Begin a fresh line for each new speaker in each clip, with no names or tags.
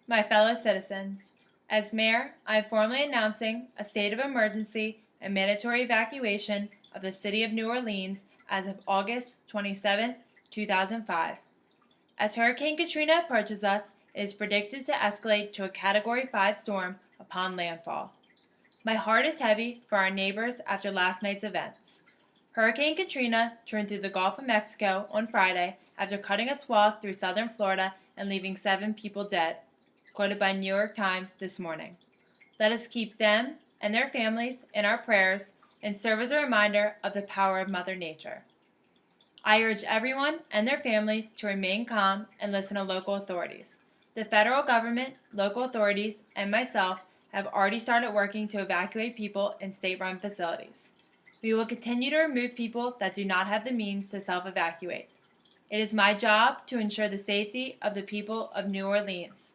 My fellow citizens, as mayor, I am formally announcing a state of emergency and mandatory evacuation of the city of New Orleans as of August 27, 2005. As Hurricane Katrina approaches us, it is predicted to escalate to a Category 5 storm upon landfall. My heart is heavy for our neighbors after last night's events. Hurricane Katrina turned through the Gulf of Mexico on Friday after cutting a swath through southern Florida and leaving 7 people dead, quoted by New York Times this morning. Let us keep them and their families in our prayers and serve as a reminder of the power of Mother Nature. I urge everyone and their families to remain calm and listen to local authorities. The federal government, local authorities, and myself have already started working to evacuate people in state-run facilities. We will continue to remove people that do not have the means to self-evacuate. It is my job to ensure the safety of the people of New Orleans.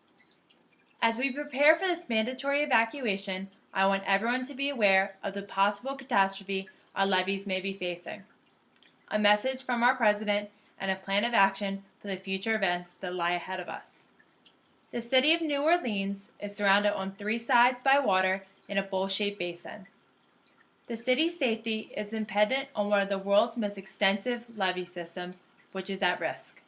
As we prepare for this mandatory evacuation, I want everyone to be aware of the possible catastrophe our levees may be facing. A message from our president and a plan of action for the future events that lie ahead of us. The city of New Orleans is surrounded on 3 sides by water in a bowl-shaped basin. The city's safety is dependent on one of the world's most extensive levee systems, which is at risk.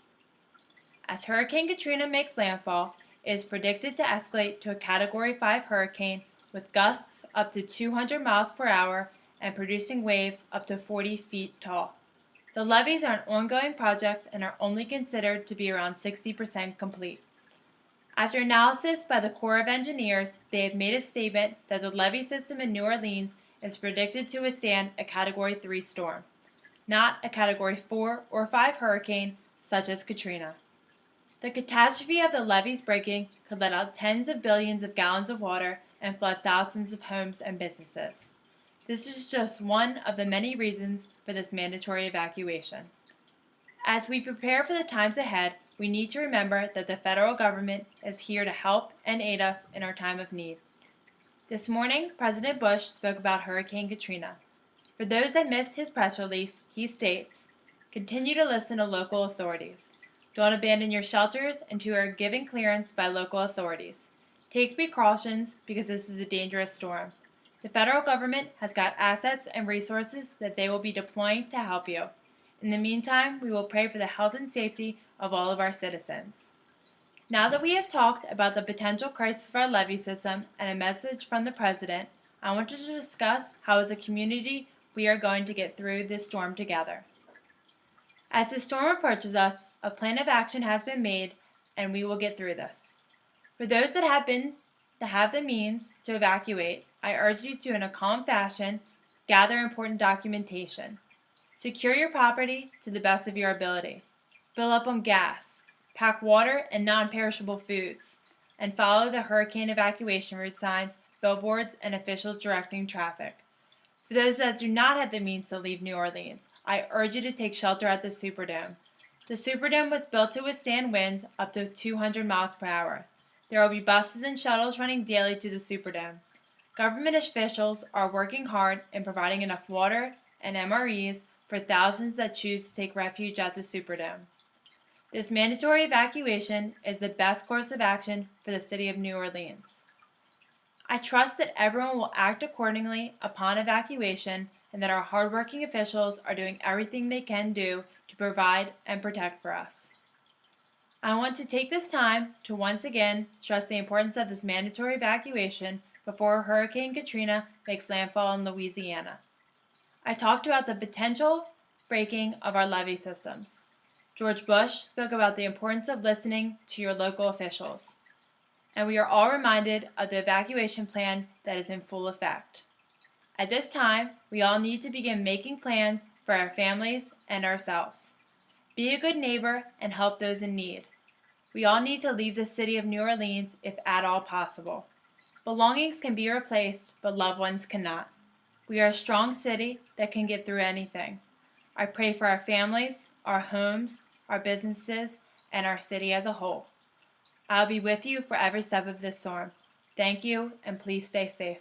As Hurricane Katrina makes landfall, it is predicted to escalate to a Category 5 hurricane with gusts up to 200 miles per hour and producing waves up to 40 feet tall. The levees are an ongoing project and are only considered to be around 60% complete. After analysis by the Corps of Engineers, they have made a statement that the levee system in New Orleans is predicted to withstand a Category 3 storm, not a Category 4 or 5 hurricane such as Katrina. The catastrophe of the levees breaking could let out tens of billions of gallons of water and flood thousands of homes and businesses. This is just one of the many reasons for this mandatory evacuation. As we prepare for the times ahead, we need to remember that the federal government is here to help and aid us in our time of need. This morning, President Bush spoke about Hurricane Katrina. For those that missed his press release, he states, "Continue to listen to local authorities. Don't abandon your shelters until you are given clearance by local authorities. Take precautions because this is a dangerous storm. The federal government has got assets and resources that they will be deploying to help you. In the meantime, we will pray for the health and safety of all of our citizens." Now that we have talked about the potential crisis of our levee system and a message from the President, I wanted to discuss how as a community we are going to get through this storm together. As the storm approaches us, a plan of action has been made and we will get through this. For those that have the means to evacuate, I urge you to, in a calm fashion, gather important documentation. Secure your property to the best of your ability. Fill up on gas, pack water and non-perishable foods, and follow the hurricane evacuation route signs, billboards, and officials directing traffic. For those that do not have the means to leave New Orleans, I urge you to take shelter at the Superdome. The Superdome was built to withstand winds up to 200 miles per hour. There will be buses and shuttles running daily to the Superdome. Government officials are working hard in providing enough water and MREs for thousands that choose to take refuge at the Superdome. This mandatory evacuation is the best course of action for the city of New Orleans. I trust that everyone will act accordingly upon evacuation and that our hardworking officials are doing everything they can do to provide and protect for us. I want to take this time to once again stress the importance of this mandatory evacuation before Hurricane Katrina makes landfall in Louisiana. I talked about the potential breaking of our levee systems. George Bush spoke about the importance of listening to your local officials. And we are all reminded of the evacuation plan that is in full effect. At this time, we all need to begin making plans for our families and ourselves. Be a good neighbor and help those in need. We all need to leave the city of New Orleans if at all possible. Belongings can be replaced, but loved ones cannot. We are a strong city that can get through anything. I pray for our families, our homes, our businesses, and our city as a whole. I'll be with you for every step of this storm. Thank you, and please stay safe.